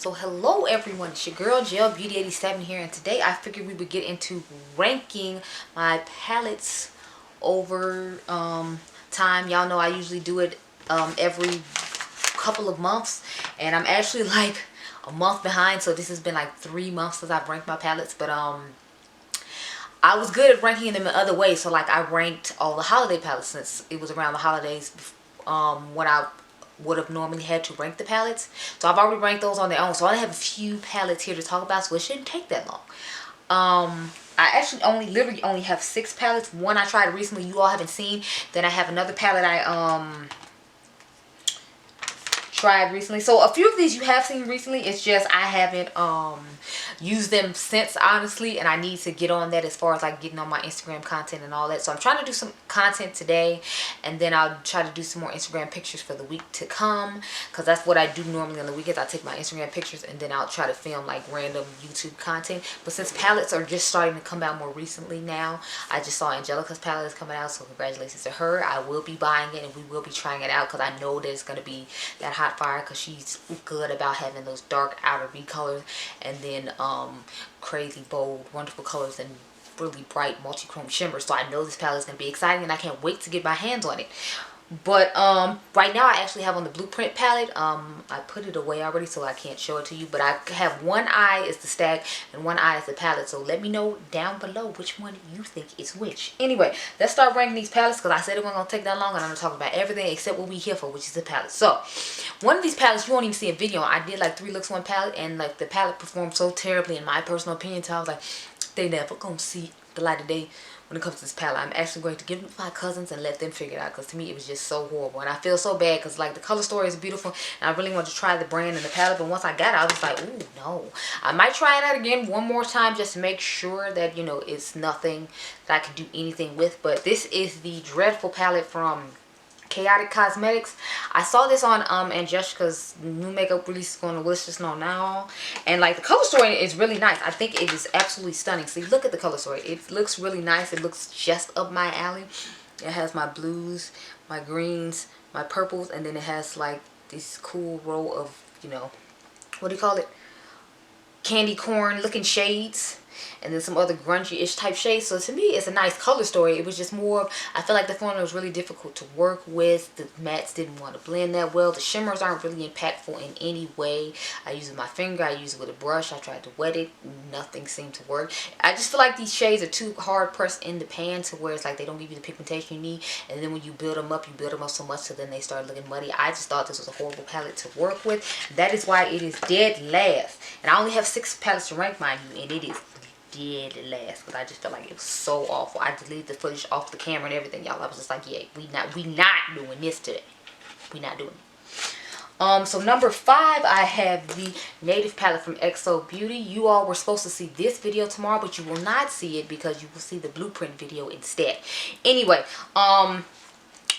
So hello everyone, it's your girl Exo Beauty 87 here, and today I figured we would get into ranking my palettes over time. Y'all know I usually do it every couple of months, and I'm actually like a month behind, so this has been like 3 months since I've ranked my palettes. But I was good at ranking them in other ways, so like I ranked all the holiday palettes since it was around the holidays when I would have normally had to rank the palettes. So I've already ranked those on their own, so I only have a few palettes here to talk about, so it shouldn't take that long. I actually literally only have 6 palettes. One I tried recently, you all haven't seen. Then I have another palette I tried recently. So a few of these you have seen recently. It's just I haven't used them since, honestly, and I need to get on that as far as like getting on my Instagram content and all that. So I'm trying to do some content today, and then I'll try to do some more Instagram pictures for the week to come, because that's what I do normally on the weekends. I take my Instagram pictures and then I'll try to film like random YouTube content. But since palettes are just starting to come out more recently now, I just saw Angelica's palette is coming out, so congratulations to her. I will be buying it and we will be trying it out, because I know that it's going to be that hot fire, because she's good about having those dark outer V colors and then crazy bold wonderful colors and really bright multi-chrome shimmers. So I know this palette is going to be exciting and I can't wait to get my hands on it. But right now I actually have on the Blueprint palette. I put it away already, so I can't show it to you, but I have one eye is the stack and one eye is the palette. So let me know down below which one you think is which. Anyway, let's start ranking these palettes, because I said it wasn't gonna take that long, and I'm gonna talk about everything except what we here for, which is the palette. So one of these palettes you won't even see a video on. I did like 3 looks one palette, and like the palette performed so terribly in my personal opinion, so I was like, they never gonna see the light of day. When it comes to this palette, I'm actually going to give it to my cousins and let them figure it out, because to me it was just so horrible, and I feel so bad, because like the color story is beautiful and I really wanted to try the brand and the palette, but once I got it I was like, ooh, no. I might try it out again one more time just to make sure that, you know, it's nothing that I can do anything with. But this is the Dreadful palette from Chaotic Cosmetics. I saw this on Angelica's new makeup release on the list just now, and like the color story is really nice. I think it is absolutely stunning. See, look at the color story. It looks really nice. It looks just up my alley. It has my blues, my greens, my purples, and then it has like this cool row of, you know, what do you call it, candy corn looking shades, and then some other grungy-ish type shades. So to me, it's a nice color story. It was just more, I feel like the formula was really difficult to work with. The mattes didn't want to blend that well. The shimmers aren't really impactful in any way. I use it with my finger. I use it with a brush. I tried to wet it. Nothing seemed to work. I just feel like these shades are too hard pressed in the pan, to where it's like they don't give you the pigmentation you need. And then when you build them up, so much, so then they start looking muddy. I just thought this was a horrible palette to work with. That is why it is dead last. And I only have 6 palettes to rank, mind you, and it is dead last, because I just felt like it was so awful. I deleted the footage off the camera and everything, y'all. I was just like, yeah, we not doing this today. We not doing it. So number 5, I have the Native palette from Exo Beauty. You all were supposed to see this video tomorrow, but you will not see it because you will see the Blueprint video instead. Anyway, my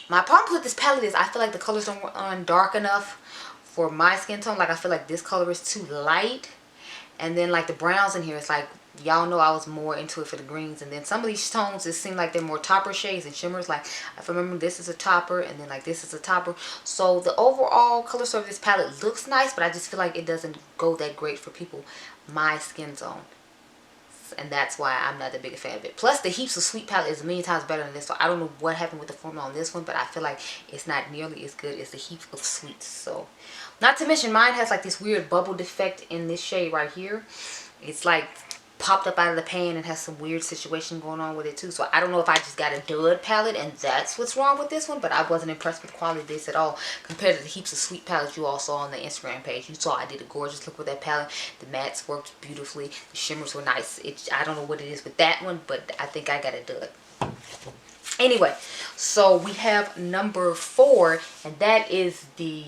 problem with this palette is I feel like the colors don't run dark enough for my skin tone. Like I feel like this color is too light, and then like the browns in here, it's like, y'all know I was more into it for the greens, and then some of these tones it seem like they're more topper shades and shimmers. Like if I remember, this is a topper, and then like this is a topper. So the overall color story of this palette looks nice, but I just feel like it doesn't go that great for people my skin tone, and that's why I'm not the biggest fan of it. Plus the Heaps of Sweet palette is a million times better than this, so I don't know what happened with the formula on this one, but I feel like it's not nearly as good as the Heaps of Sweet. So not to mention, mine has like this weird bubble defect in this shade right here. It's like popped up out of the pan and has some weird situation going on with it too. So I don't know if I just got a dud palette and that's what's wrong with this one, but I wasn't impressed with the quality of this at all compared to the Heaps of Sweet palette you all saw on the Instagram page. You saw I did a gorgeous look with that palette. The mattes worked beautifully. The shimmers were nice. I don't know what it is with that one, but I think I got a dud. Anyway, so we have number 4, and that is the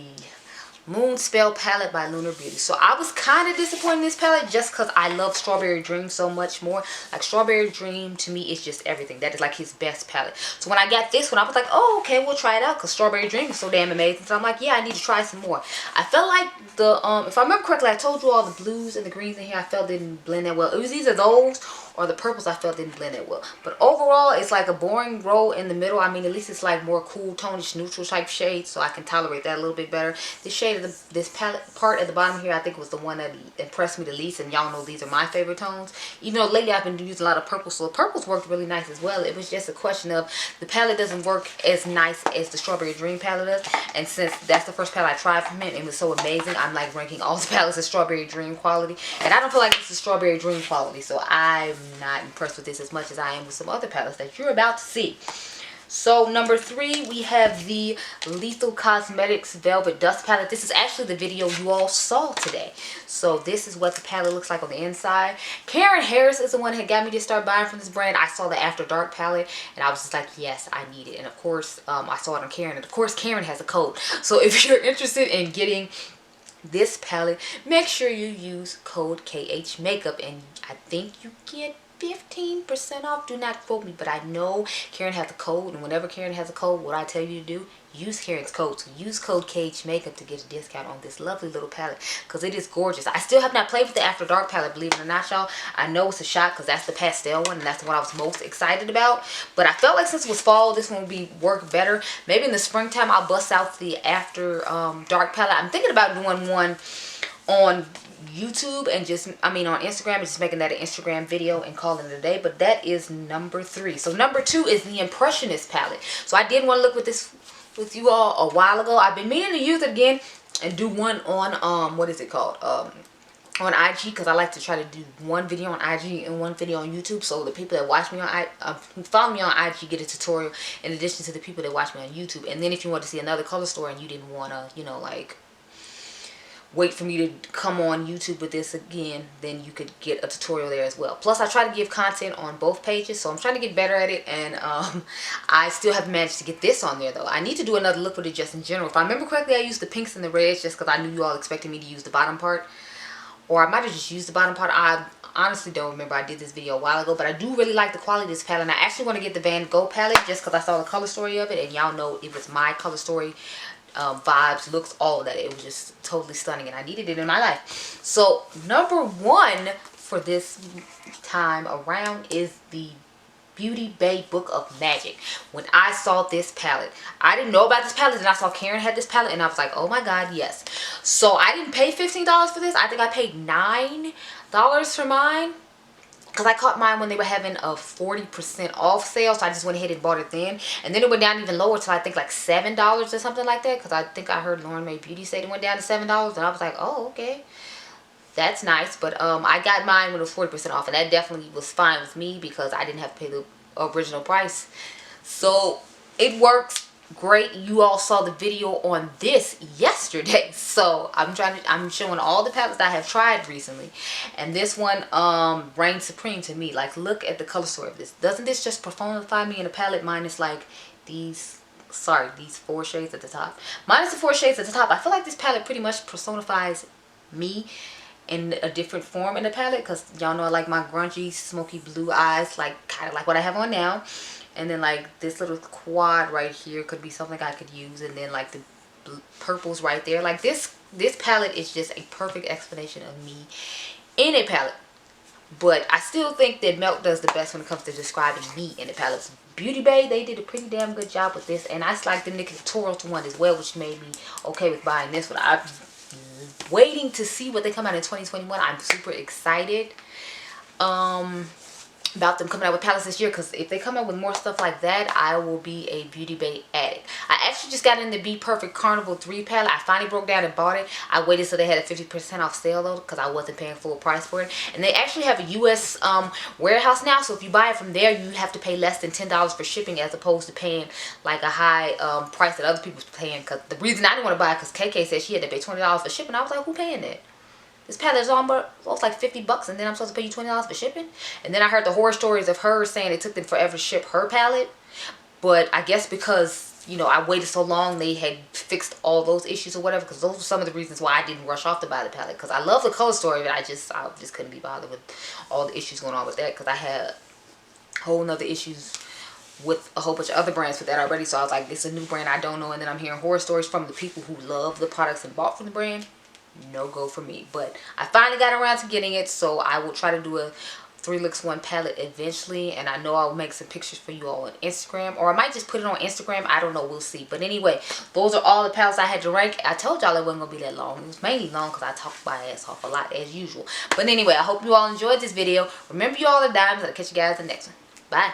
Moon Spell palette by Lunar Beauty. So I was kind of disappointed in this palette just because I love Strawberry Dream so much more. Like Strawberry Dream to me is just everything. That is like his best palette. So when I got this one, I was like, oh, okay, we'll try it out, because Strawberry Dream is so damn amazing. So I'm like, yeah, I need to try some more. I felt like the if I remember correctly, I told you all the blues and the greens in here I felt didn't blend that well. It was either those or the purples I felt didn't blend that well. But overall, it's like a boring roll in the middle. I mean, at least it's like more cool tonish neutral type shade, so I can tolerate that a little bit better. This shade of this palette part at the bottom here, I think was the one that impressed me the least, and y'all know these are my favorite tones. Even though lately I've been using a lot of purple, so the purples worked really nice as well. It was just a question of the palette doesn't work as nice as the Strawberry Dream palette does, and since that's the first palette I tried from him, it was so amazing. I'm like ranking all the palettes as Strawberry Dream quality, and I don't feel like this is Strawberry Dream quality, so I'm not impressed with this as much as I am with some other palettes that you're about to see. So number 3, we have the Lethal Cosmetics Velvet Dust Palette. This is actually the video you all saw today. So this is what the palette looks like on the inside. Karen Harris is the one that got me to start buying from this brand. I saw the After Dark palette and I was just like, yes, I need it. And of course, I saw it on Karen. And of course, Karen has a code. So if you're interested in getting this palette, make sure you use code KHMakeup, and I think you get 15% off. Do not quote me, but I know Karen has a code, and whenever Karen has a code, what I tell you to do, use Karen's code. So use code KHMakeup to get a discount on this lovely little palette, because it is gorgeous. I still have not played with the After Dark palette, believe it or not, y'all. I know it's a shot because that's the pastel one, and that's the one I was most excited about. But I felt like since it was fall, this one would work better. Maybe in the springtime, I'll bust out the After Dark palette. I'm thinking about doing one on YouTube and on Instagram, and just making that an Instagram video and calling it a day. But that is number 3. So number 2 is the Impressionist palette. So I did want to look with you all a while ago. I've been meaning to use it again and do one on what is it called, on IG, because I like to try to do one video on IG and one video on YouTube, so the people that watch me on who follow me on IG get a tutorial in addition to the people that watch me on YouTube. And then if you want to see another color story and you didn't want to, you know, like wait for me to come on YouTube with this again, then you could get a tutorial there as well. Plus I try to give content on both pages, so I'm trying to get better at it, and I still haven't managed to get this on there though. I need to do another look with it just in general. If I remember correctly, I used the pinks and the reds just because I knew you all expected me to use the bottom part, or I might have just used the bottom part. I honestly don't remember. I did this video a while ago, but I do really like the quality of this palette, and I actually want to get the Van Gogh palette just because I saw the color story of it, and y'all know it was my color story vibes, looks, all of that. It was just totally stunning, and I needed it in my life. So number 1 for this time around is the Beauty Bay Book of Magic. When I saw this palette, I didn't know about this palette, and I saw Karen had this palette, and I was like, oh my god, yes. So I didn't pay $15 for this. I think I paid $9 for mine, because I caught mine when they were having a 40% off sale, so I just went ahead and bought it then. And then it went down even lower to I think like $7 or something like that, because I think I heard Lunar Beauty say it went down to $7, and I was like, oh, okay, that's nice. But I got mine when it was 40% off, and that definitely was fine with me because I didn't have to pay the original price. So it works great. You all saw the video on this yesterday, so I'm showing all the palettes I have tried recently, and this one reigns supreme to me. Like, look at the color story of this. Doesn't this just personify me in a palette minus like these 4 shades at the top? Minus the 4 shades at the top, I feel like this palette pretty much personifies me in a different form in the palette, because y'all know I like my grungy smoky blue eyes, like kind of like what I have on now. And then like this little quad right here could be something I could use, and then like the purples right there. Like this palette is just a perfect explanation of me in a palette. But I still think that Melt does the best when it comes to describing me in the palettes. Beauty Bay, they did a pretty damn good job with this, and I like the Nicketorial one as well, which made me okay with buying this one. I'm waiting to see what they come out in 2021. I'm super excited about them coming out with palettes this year, because if they come out with more stuff like that, I will be a Beauty Bay addict. I actually just got in the Be Perfect Carnival 3 palette. I finally broke down and bought it. I waited till they had a 50% off sale though, because I wasn't paying full price for it. And they actually have a US warehouse now, so if you buy it from there, you have to pay less than $10 for shipping, as opposed to paying like a high price that other people's paying. Because the reason I didn't want to buy it, because KK said she had to pay $20 for shipping. I was like, who paying that? This palette is almost like $50, and then I'm supposed to pay you $20 for shipping? And then I heard the horror stories of her saying it took them forever to ship her palette. But I guess because, you know, I waited so long, they had fixed all those issues or whatever, because those were some of the reasons why I didn't rush off to buy the palette. Because I love the color story, but I just couldn't be bothered with all the issues going on with that, because I had whole nother issues with a whole bunch of other brands with that already. So I was like, it's a new brand I don't know, and then I'm hearing horror stories from the people who love the products and bought from the brand. No go for me. But I finally got around to getting it, so I will try to do a 3 Looks 1 palette eventually, and I know I'll make some pictures for you all on Instagram, or I might just put it on Instagram. I don't know, we'll see. But anyway, those are all the palettes I had to rank. I told y'all it wasn't gonna be that long. It was mainly long because I talked my ass off a lot as usual. But anyway, I hope you all enjoyed this video. Remember, you all are diamonds. I'll catch you guys in the next one. Bye.